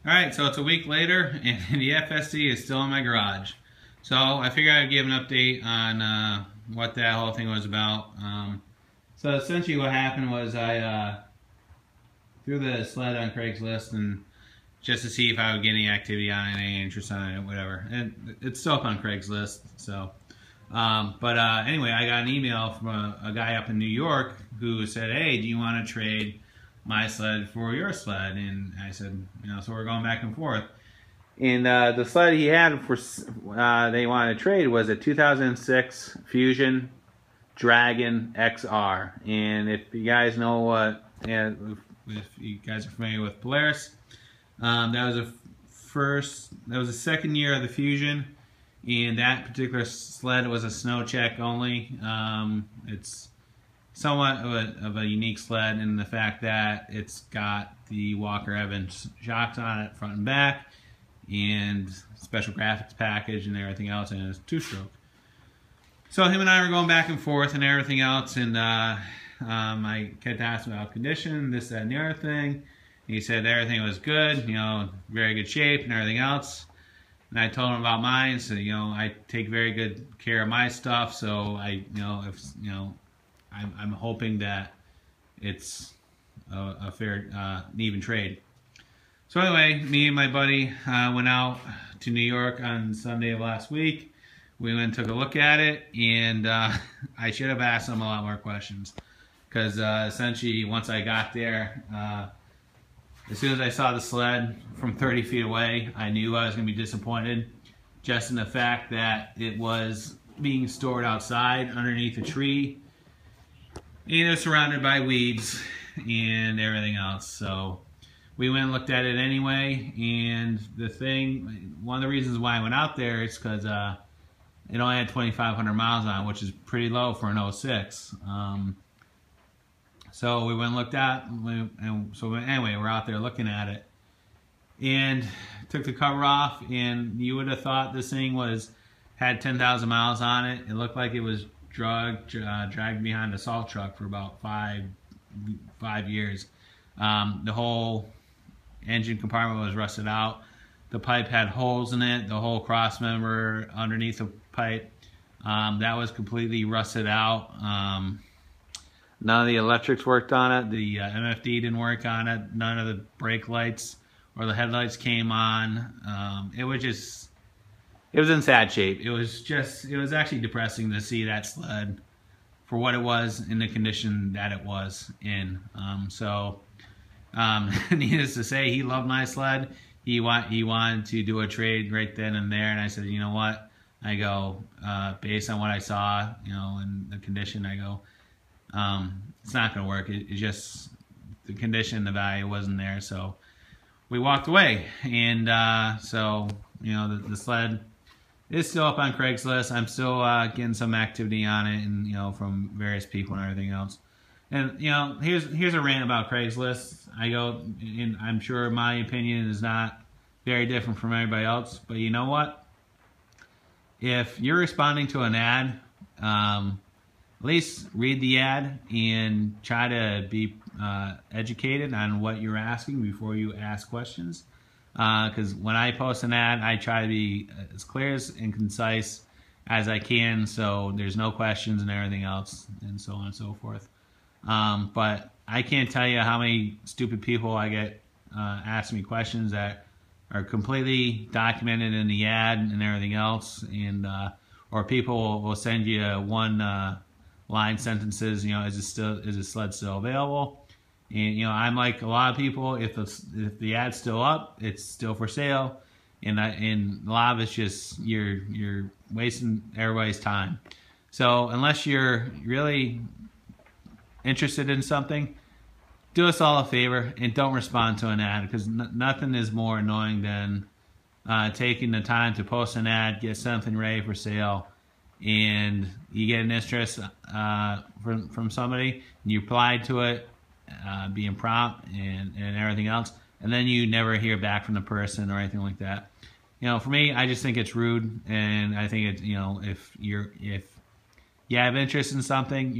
Alright, so it's a week later and the FST is still in my garage. So I figured I'd give an update on what that whole thing was about. So essentially what happened was I threw the sled on CraigsList and just to see if I would get any activity on it, any interest on it, whatever. And it's still up on CraigsList. So, anyway, I got an email from a guy up in New York who said, "Hey, do you want to trade my sled for your sled?" And I said, so we're going back and forth. And the sled he had for they wanted to trade was a 2006 Fusion Dragon XR. And if you guys know what, if you guys are familiar with Polaris, that was the second year of the Fusion, and that particular sled was a snow check only. It's somewhat of a unique sled in the fact that it's got the Walker Evans shocks on it, front and back, and special graphics package and everything else, and it's two-stroke. So him and I were going back and forth and everything else, and I kept asking about condition, this, that, and the other thing. He said everything was good, very good shape and everything else. And I told him about mine, so I take very good care of my stuff. So I'm hoping that it's a fair, even trade. So anyway, me and my buddy went out to New York on Sunday of last week. We went and took a look at it, and I should have asked him a lot more questions. Because essentially, once I got there, as soon as I saw the sled from 30 feet away, I knew I was going to be disappointed. Just in the fact that it was being stored outside underneath a tree. And it was surrounded by weeds and everything else. So we went and looked at it anyway. And one of the reasons why I went out there is because it only had 2,500 miles on it, which is pretty low for an 06. So we went and looked at, anyway, we're out there looking at it, and took the cover off, and you would have thought this thing had 10,000 miles on it. It looked like it was dragged behind a salt truck for about five years. The whole engine compartment was rusted out. The pipe had holes in it. The whole cross member underneath the pipe, that was completely rusted out. None of the electrics worked on it. The MFD didn't work on it. None of the brake lights or the headlights came on. It was in sad shape. It was actually depressing to see that sled for what it was in the condition that it was in. Needless to say, he loved my sled. He wanted to do a trade right then and there, and I said, you know what? I go, based on what I saw, and the condition, I go, it's not going to work. It just, the condition, the value wasn't there. So we walked away. And the sled is still up on CraigsList. I'm still getting some activity on it, and from various people and everything else. And here's a rant about CraigsList. I go, and I'm sure my opinion is not very different from everybody else. But you know what? If you're responding to an ad, at least read the ad and try to be educated on what you're asking before you ask questions. Because when I post an ad, I try to be as clear and concise as I can, so there's no questions and everything else, and so on and so forth. But I can't tell you how many stupid people I get asking me questions that are completely documented in the ad and everything else, and or people will send you one line sentences, is the sled still available? And I'm like a lot of people, if the ad's still up, it's still for sale, and a lot of it's just you're wasting everybody's time. So unless you're really interested in something, do us all a favor and don't respond to an ad, because nothing is more annoying than taking the time to post an ad, get something ready for sale, and you get an interest from somebody, and you apply to it, being prompt and everything else, and then you never hear back from the person or anything like that. For me, I just think it's rude, and I think it's, if you have interest in something,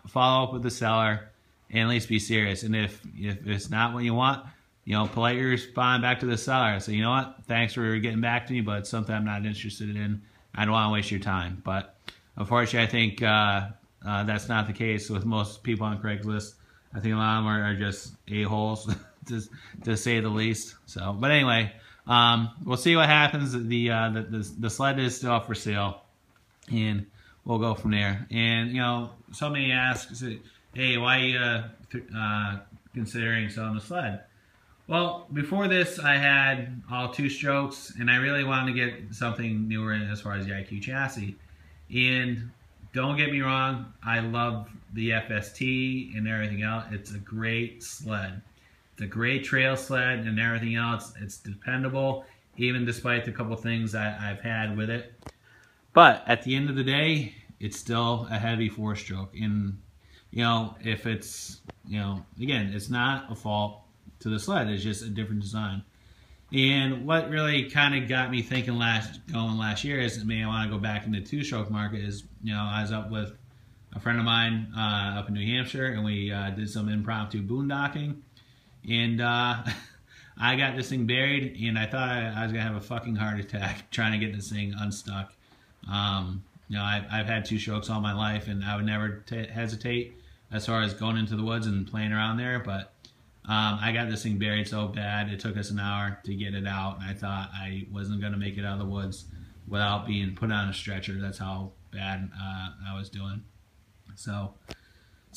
follow up with the seller and at least be serious. And if it's not what you want, polite your response back to the seller. So, you know what? Thanks for getting back to me, but it's something I'm not interested in. I don't want to waste your time. But unfortunately, I think that's not the case with most people on Craigslist. I think a lot of them are just a-holes, to say the least. So, but anyway, we'll see what happens. The sled is still up for sale, and we'll go from there. And somebody asks, "Hey, why are you considering selling the sled?" Well, before this, I had all 2-strokes, and I really wanted to get something newer as far as the IQ chassis. And don't get me wrong, I love the FST and everything else. It's a great sled. It's a great trail sled and everything else. It's dependable, even despite the couple things I've had with it. But at the end of the day, it's still a heavy 4-stroke. And, if it's, again, it's not a fault to the sled. It's just a different design. And what really kind of got me thinking last year is, I want to go back into the 2-stroke market is, I was up with a friend of mine up in New Hampshire, and we did some impromptu boondocking. And I got this thing buried, and I thought I was going to have a fucking heart attack trying to get this thing unstuck. I've had 2-strokes all my life, and I would never hesitate as far as going into the woods and playing around there, but I got this thing buried so bad, it took us an hour to get it out, and I thought I wasn't going to make it out of the woods without being put on a stretcher. That's how bad I was doing. So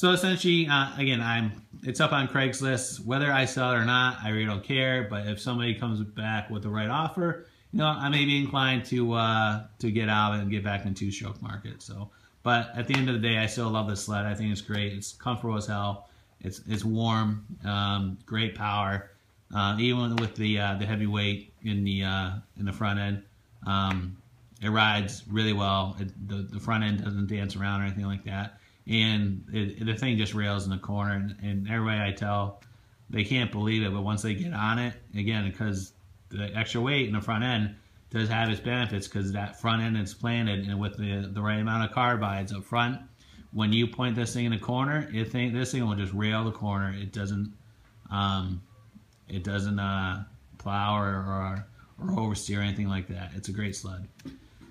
essentially, again, it's up on Craigslist. Whether I sell it or not, I really don't care, but if somebody comes back with the right offer, I may be inclined to get out and get back in the 2-stroke market. So, but at the end of the day, I still love this sled. I think it's great. It's comfortable as hell. It's warm, great power. Even with the heavy weight in the front end, it rides really well. The front end doesn't dance around or anything like that, and the thing just rails in the corner. And everybody I tell, they can't believe it, but once they get on it, again, because the extra weight in the front end does have its benefits, because that front end is planted, and with the right amount of carbides up front, when you point this thing in the corner, this thing will just rail the corner. It doesn't plow or oversteer or anything like that. It's a great sled.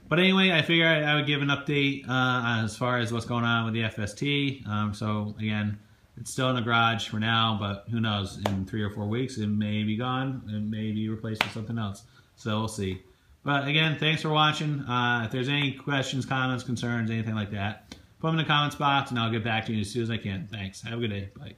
But anyway, I figure I would give an update as far as what's going on with the FST. So again, it's still in the garage for now, but who knows? In 3 or 4 weeks, it may be gone. It may be replaced with something else. So we'll see. But again, thanks for watching. If there's any questions, comments, concerns, anything like that, put them in the comments box, and I'll get back to you as soon as I can. Thanks. Have a good day. Bye.